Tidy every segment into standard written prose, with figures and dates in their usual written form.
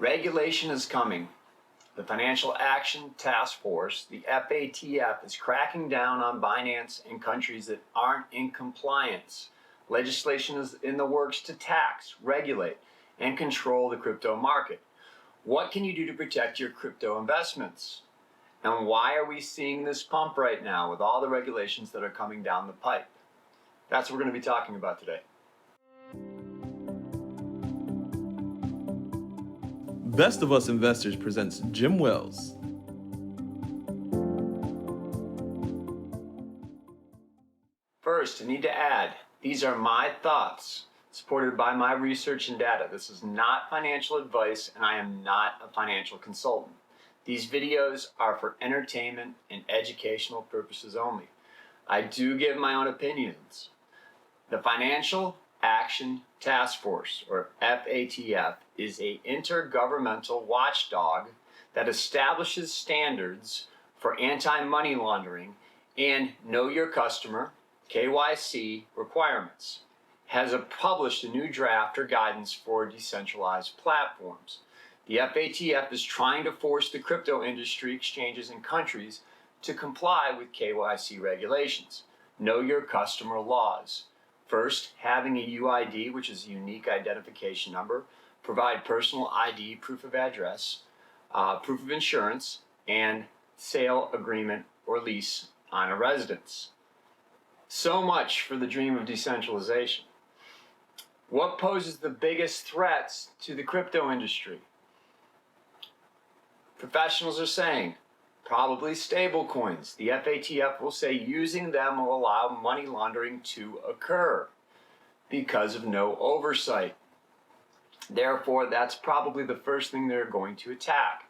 Regulation is coming. The Financial Action Task Force, the FATF, is cracking down on Binance and countries that aren't in compliance. Legislation is in the works to tax, regulate, and control the crypto market. What can you do to protect your crypto investments? And why are we seeing this pump right now with all the regulations that are coming down the pipe? That's what we're going to be talking about today. Best of Us Investors presents Jim Wells. First, I need to add, these are my thoughts, supported by my research and data. This is not financial advice, and I am not a financial consultant. These videos are for entertainment and educational purposes only. I do give my own opinions. The Financial Action Task Force, or FATF, is an intergovernmental watchdog that establishes standards for anti-money laundering and know your customer, KYC requirements. Has published a new draft or guidance for decentralized platforms. The FATF is trying to force the crypto industry, exchanges, and countries to comply with KYC regulations, know your customer laws. First, having a UID, which is a unique identification number, provide personal ID, proof of address, proof of insurance, and sale agreement or lease on a residence. So much for the dream of decentralization. What poses the biggest threats to the crypto industry? Professionals are saying probably stable coins. The FATF will say using them will allow money laundering to occur because of no oversight. Therefore, that's probably the first thing they're going to attack.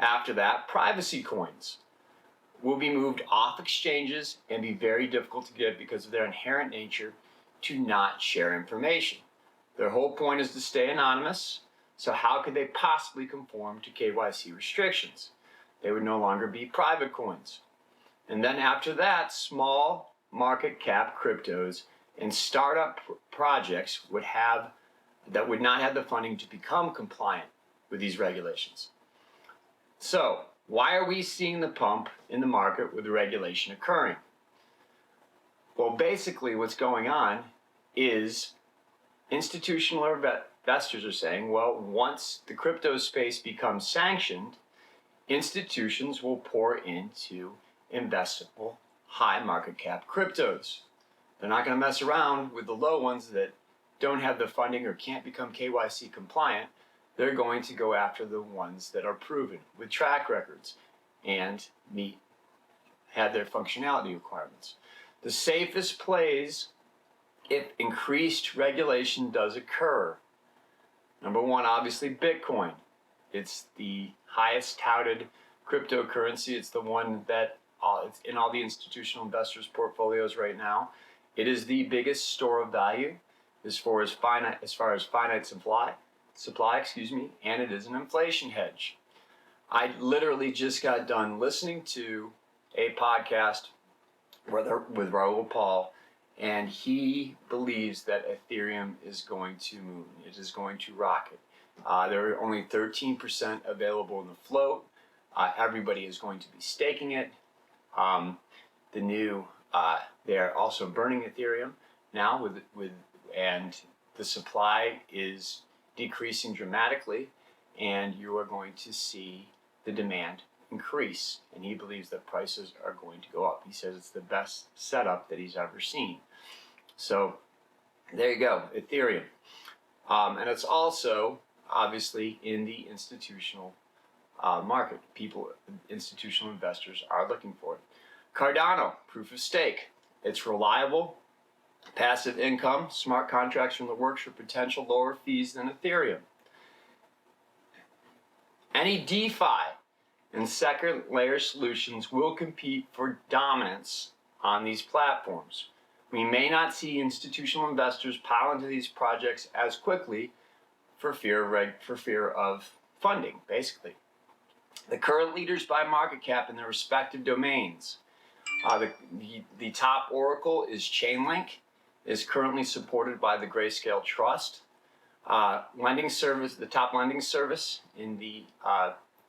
After that, privacy coins will be moved off exchanges and be very difficult to get because of their inherent nature to not share information. Their whole point is to stay anonymous, so how could they possibly conform to KYC restrictions? They would no longer be private coins. And then after that, small market cap cryptos and startup projects would not have the funding to become compliant with these regulations. So, why are we seeing the pump in the market with the regulation occurring? Well, basically what's going on is institutional investors are saying, well, once the crypto space becomes sanctioned, institutions will pour into investable high market cap cryptos. They're not going to mess around with the low ones that don't have the funding or can't become KYC compliant. They're going to go after the ones that are proven with track records and have their functionality requirements. The safest plays if increased regulation does occur. Number one, obviously Bitcoin. It's the highest touted cryptocurrency. It's the one that it's in all the institutional investors' portfolios right now. It is the biggest store of value as far as finite supply, and it is an inflation hedge. I literally just got done listening to a podcast with Raul Paul, and he believes that Ethereum is going to moon. It is going to rocket. There are only 13% available in the float. Everybody is going to be staking it. They're also burning Ethereum now and the supply is decreasing dramatically, and you are going to see the demand increase. And he believes that prices are going to go up. He says it's the best setup that he's ever seen. So there you go, Ethereum. And it's also obviously in the institutional market. Institutional investors are looking for it. Cardano, proof of stake. It's reliable, passive income, smart contracts from the works for potential lower fees than Ethereum. Any DeFi and second layer solutions will compete for dominance on these platforms. We may not see institutional investors pile into these projects as quickly for fear of funding, basically. The current leaders by market cap in their respective domains. The top oracle is Chainlink, is currently supported by the Grayscale Trust. lending service, the top lending service in the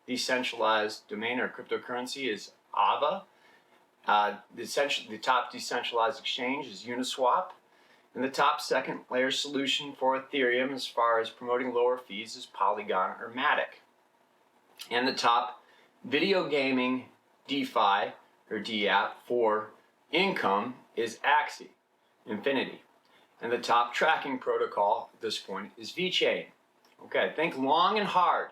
decentralized domain or cryptocurrency is AVA. The top decentralized exchange is Uniswap. And the top second layer solution for Ethereum as far as promoting lower fees is Polygon or Matic. And the top video gaming DeFi or DApp for income is Axie Infinity. And the top tracking protocol at this point is VeChain. Okay, think long and hard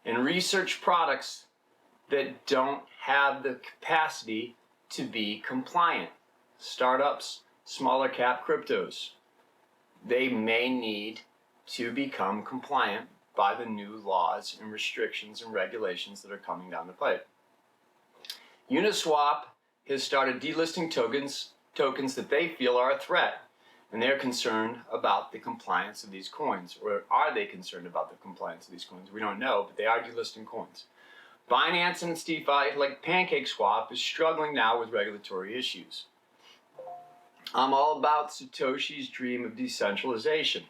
and research products that don't have the capacity to be compliant. Startups, smaller cap cryptos, they may need to become compliant by the new laws and restrictions and regulations that are coming down the pipe. Uniswap has started delisting tokens that they feel are a threat, and they're concerned about the compliance of these coins. Or are they concerned about the compliance of these coins? We don't know, but they are delisting coins. Binance and its DeFi, like PancakeSwap, is struggling now with regulatory issues. I'm all about Satoshi's dream of decentralization.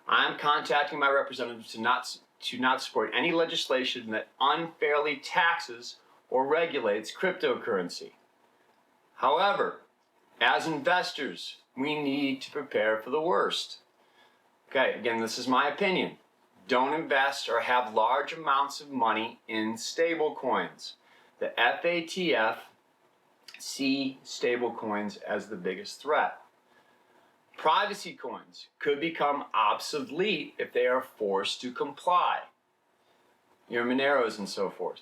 I'm contacting my representatives to not support any legislation that unfairly taxes or regulates cryptocurrency. However, as investors, we need to prepare for the worst. Okay, again, this is my opinion. Don't invest or have large amounts of money in stablecoins. The FATF see stablecoins as the biggest threat. Privacy coins could become obsolete if they are forced to comply. Your Moneros and so forth.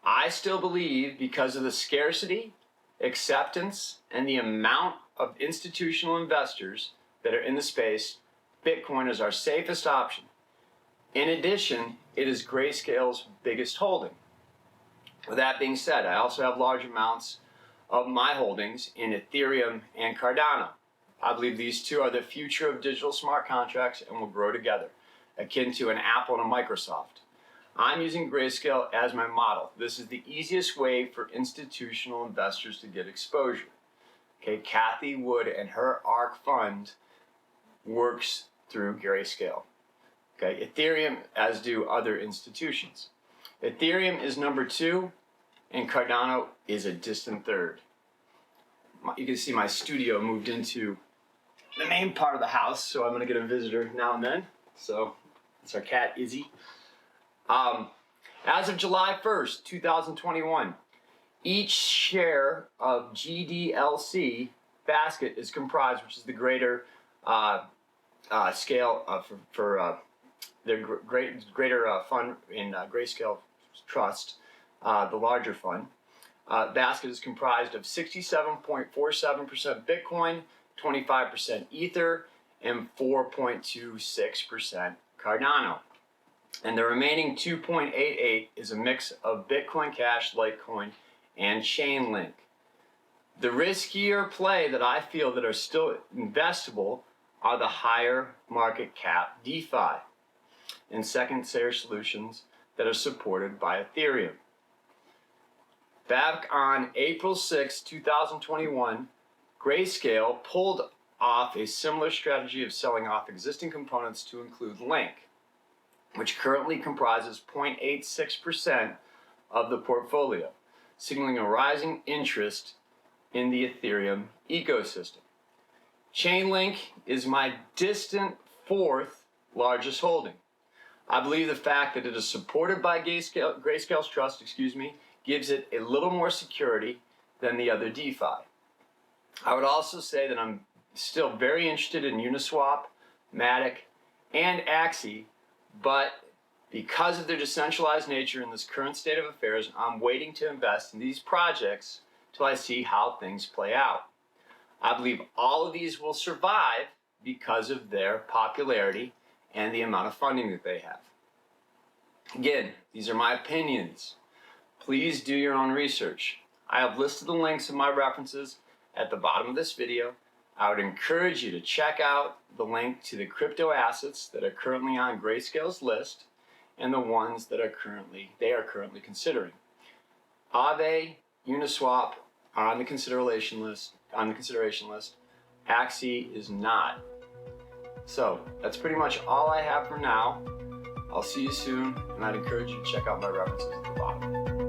I still believe, because of the scarcity, acceptance, and the amount of institutional investors that are in the space, Bitcoin is our safest option. In addition, it is Grayscale's biggest holding. With that being said, I also have large amounts of my holdings in Ethereum and Cardano. I believe these two are the future of digital smart contracts and will grow together, akin to an Apple and a Microsoft. I'm using Grayscale as my model. This is the easiest way for institutional investors to get exposure. Okay, Kathy Wood and her ARK fund works through Grayscale. Okay, Ethereum, as do other institutions. Ethereum is number 2, and Cardano is a distant third. You can see my studio moved into the main part of the house, so I'm going to get a visitor now and then. So it's our cat, Izzy. As of July 1st, 2021, each share of GDLC basket is comprised, which is the greater scale for their greater fund in Grayscale Trust, the larger fund. Basket is comprised of 67.47% Bitcoin, 25% Ether, and 4.26% Cardano. And the remaining 2.88 is a mix of Bitcoin Cash, Litecoin, and Chainlink. The riskier play that I feel that are still investable are the higher market cap DeFi and second layer solutions that are supported by Ethereum. Back on April 6, 2021, Grayscale pulled off a similar strategy of selling off existing components to include Link, which currently comprises 0.86% of the portfolio, signaling a rising interest in the Ethereum ecosystem. Chainlink is my distant 4th largest holding. I believe the fact that it is supported by Grayscale's Trust, gives it a little more security than the other DeFi. I would also say that I'm still very interested in Uniswap, Matic, and Axie, but because of their decentralized nature in this current state of affairs, I'm waiting to invest in these projects till I see how things play out. I believe all of these will survive because of their popularity and the amount of funding that they have. Again, these are my opinions. Please do your own research. I have listed the links in my references at the bottom of this video. I would encourage you to check out the link to the crypto assets that are currently on Grayscale's list and the ones that they are currently considering. Aave, Uniswap are on the consideration list. Axie is not. So that's pretty much all I have for now. I'll see you soon, and I'd encourage you to check out my references at the bottom.